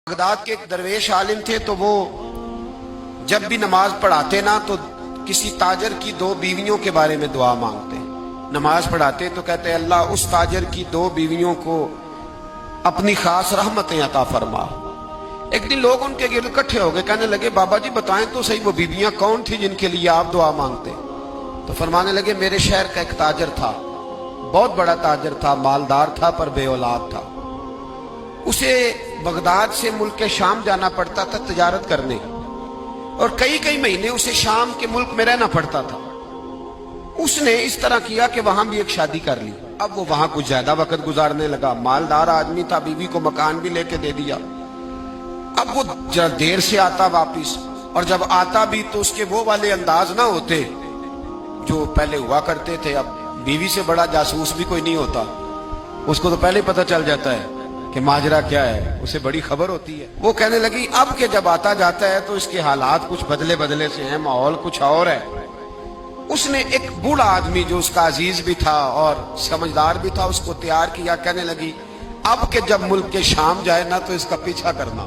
Baghdad کے ایک درویش عالم تھے، تو وہ جب بھی نماز پڑھاتے نا تو کسی تاجر کی دو بیویوں کے بارے میں دعا مانگتے. نماز پڑھاتے تو کہتے اللہ اس تاجر کی دو بیویوں کو اپنی خاص رحمتیں عطا فرما. ایک دن لوگ ان کے گرد اکٹھے ہو گئے، کہنے لگے بابا جی بتائیں تو صحیح وہ بیویاں کون تھی جن کے لیے آپ دعا مانگتے؟ تو فرمانے لگے میرے شہر کا ایک تاجر تھا، بہت بڑا تاجر تھا، مالدار تھا پر بے اولاد تھا. اسے بغداد سے ملک شام جانا پڑتا تھا تجارت کرنے، اور کئی مہینے اسے شام کے ملک میں رہنا پڑتا تھا. اس نے اس طرح کیا کہ وہاں بھی ایک شادی کر لی. اب وہ وہاں کچھ زیادہ وقت گزارنے لگا، مالدار آدمی تھا، بیوی کو مکان بھی لے کے دے دیا. اب وہ دیر سے آتا واپس، اور جب آتا بھی تو اس کے وہ والے انداز نہ ہوتے جو پہلے ہوا کرتے تھے. اب بیوی سے بڑا جاسوس بھی کوئی نہیں ہوتا، اس کو تو پہلے پتہ چل جاتا ہے کہ ماجرا کیا ہے، اسے بڑی خبر ہوتی ہے. وہ کہنے لگی اب کہ جب آتا جاتا ہے تو اس کے حالات کچھ بدلے سے ہیں، ماحول کچھ اور ہے. اس نے ایک بوڑھا آدمی جو اس کا عزیز بھی تھا اور سمجھدار بھی تھا اس کو تیار کیا. کہنے لگی اب کہ جب ملک کے شام جائے نا تو اس کا پیچھا کرنا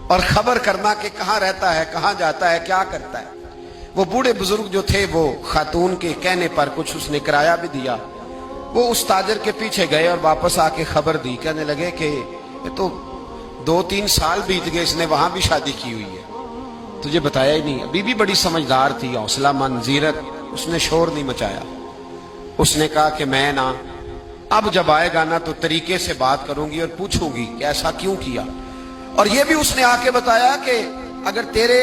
اور خبر کرنا کہ کہاں رہتا ہے، کہاں جاتا ہے، کیا کرتا ہے. وہ بوڑھے بزرگ جو تھے وہ خاتون کے کہنے پر کچھ اس نے کرایہ بھی دیا. وہ اس تاجر کے پیچھے گئے اور واپس آ کے خبر دی. کہنے لگے کہ یہ تو 2-3 سال بیت گئے، اس نے وہاں بھی شادی کی ہوئی ہے، تجھے بتایا ہی نہیں. ابھی بھی بڑی سمجھدار تھی، حوصلہ مند، زیرک. اس نے شور نہیں مچایا. اس نے کہا کہ میں نا اب جب آئے گا نا تو طریقے سے بات کروں گی اور پوچھوں گی کہ ایسا کیوں کیا. اور یہ بھی اس نے آ کے بتایا کہ اگر تیرے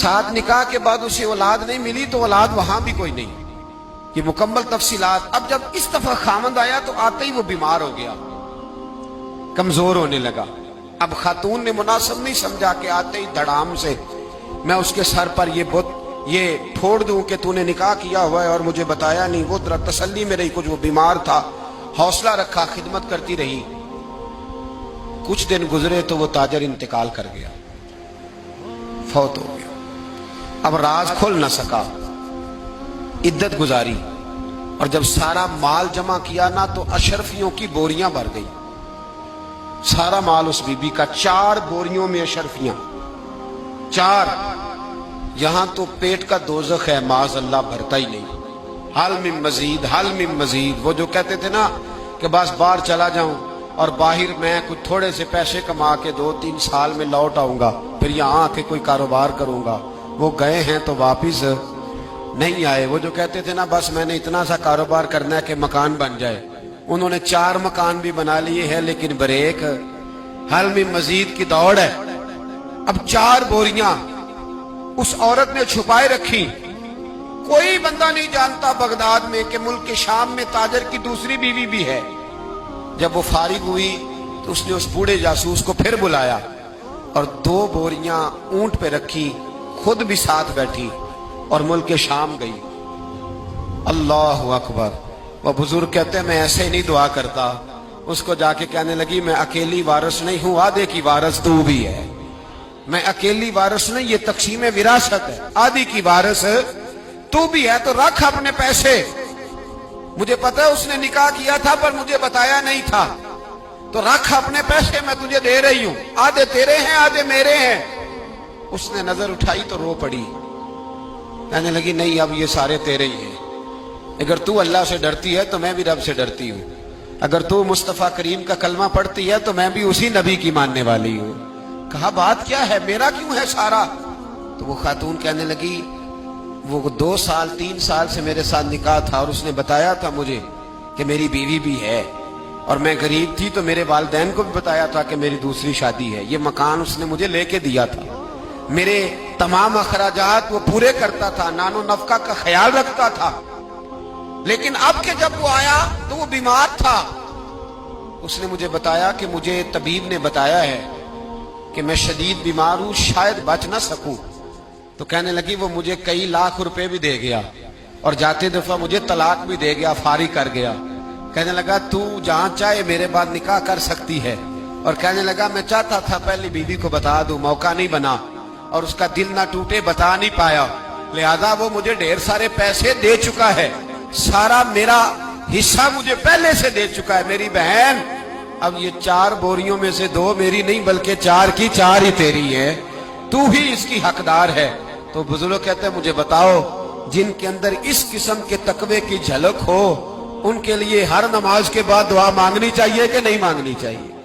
ساتھ نکاح کے بعد اسے اولاد نہیں ملی تو اولاد وہاں بھی کوئی نہیں. یہ مکمل تفصیلات. اب جب اس دفعہ خامند آیا تو آتے ہی وہ بیمار ہو گیا، کمزور ہونے لگا. اب خاتون نے مناسب نہیں سمجھا کہ آتے ہی دھڑام سے میں اس کے سر پر یہ پھوڑ دوں کہ تو نے نکاح کیا ہوا ہے اور مجھے بتایا نہیں. وہ ذرا تسلی میں رہی، کچھ وہ بیمار تھا، حوصلہ رکھا، خدمت کرتی رہی. کچھ دن گزرے تو وہ تاجر انتقال کر گیا، فوت ہو گیا. اب راز کھل نہ سکا، عدت گزاری، اور جب سارا مال جمع کیا نا تو اشرفیوں کی بوریاں بھر گئی. سارا مال اس بی بی کا، 4 بوریوں میں اشرفیاں، 4. یہاں تو پیٹ کا دوزخ ہے، معاذ اللہ، بھرتا ہی نہیں. حل من مزید، حل من مزید. وہ جو کہتے تھے نا کہ بس باہر چلا جاؤں اور باہر میں کچھ تھوڑے سے پیسے کما کے 2-3 سال میں لوٹ آؤں گا، پھر یہاں آ کے کوئی کاروبار کروں گا. وہ گئے ہیں تو واپس نہیں آئے. وہ جو کہتے تھے نا بس میں نے اتنا سا کاروبار کرنا ہے کہ مکان بن جائے، انہوں نے 4 مکان بھی بنا لیے ہیں، لیکن بریک حل میں مزید کی دوڑ ہے. اب 4 بوریاں اس عورت نے چھپائے رکھی. کوئی بندہ نہیں جانتا بغداد میں کہ ملک کے شام میں تاجر کی دوسری بیوی بھی ہے. جب وہ فارغ ہوئی تو اس نے اس بوڑھے جاسوس کو پھر بلایا اور 2 بوریاں اونٹ پہ رکھی، خود بھی ساتھ بیٹھی اور ملک شام گئی. اللہ اکبر. وہ بزرگ کہتے ہیں میں ایسے ہی نہیں دعا کرتا. اس کو جا کے کہنے لگی میں اکیلی وارث نہیں ہوں، آدھے کی وارث تو بھی ہے. میں اکیلی وارث نہیں، یہ تقسیم وراثت ہے، آدھی کی وارث تو بھی ہے. تو رکھ اپنے پیسے، مجھے پتا ہے اس نے نکاح کیا تھا پر مجھے بتایا نہیں تھا، تو رکھ اپنے پیسے، میں تجھے دے رہی ہوں، آدھے تیرے ہیں آدھے میرے ہیں. اس نے نظر اٹھائی تو رو پڑی. کہنے لگی نہیں اب یہ سارے تیرے ہی ہیں. اگر تو اللہ سے ڈرتی ہے تو میں بھی رب سے ڈرتی ہوں. اگر تو مصطفیٰ کریم کا کلمہ پڑھتی ہے تو میں بھی اسی نبی کی ماننے والی ہوں. کہا بات کیا ہے، میرا کیوں ہے سارا؟ تو وہ خاتون کہنے لگی وہ 2-3 سال سے میرے ساتھ نکاح تھا اور اس نے بتایا تھا مجھے کہ میری بیوی بھی ہے، اور میں غریب تھی تو میرے والدین کو بھی بتایا تھا کہ میری دوسری شادی ہے. یہ مکان اس نے مجھے لے کے دیا تھا، میرے تمام اخراجات وہ پورے کرتا تھا، نان و نفقہ کا خیال رکھتا تھا. لیکن اب کہ جب وہ آیا تو وہ بیمار تھا. اس نے مجھے بتایا کہ مجھے طبیب نے بتایا ہے کہ میں شدید بیمار ہوں، شاید بچ نہ سکوں. تو کہنے لگی وہ مجھے کئی لاکھ روپے بھی دے گیا اور جاتے دفعہ مجھے طلاق بھی دے گیا، فارغ کر گیا. کہنے لگا تو جہاں چاہے میرے بعد نکاح کر سکتی ہے. اور کہنے لگا میں چاہتا تھا پہلی بیوی کو بتا دوں، موقع نہیں بنا اور اس کا دل نہ ٹوٹے، بتا نہیں پایا. لہذا وہ مجھے ڈھیر سارے پیسے دے چکا ہے، سارا میرا حصہ مجھے پہلے سے دے چکا ہے. میری بہن اب یہ 4 بوریوں میں سے 2 میری نہیں بلکہ 4 کی 4 ہی تیری ہے، تو ہی اس کی حقدار ہے۔ تو بزرگ کہتے ہیں مجھے بتاؤ جن کے اندر اس قسم کے تقوی کی جھلک ہو ان کے لیے ہر نماز کے بعد دعا مانگنی چاہیے کہ نہیں مانگنی چاہیے؟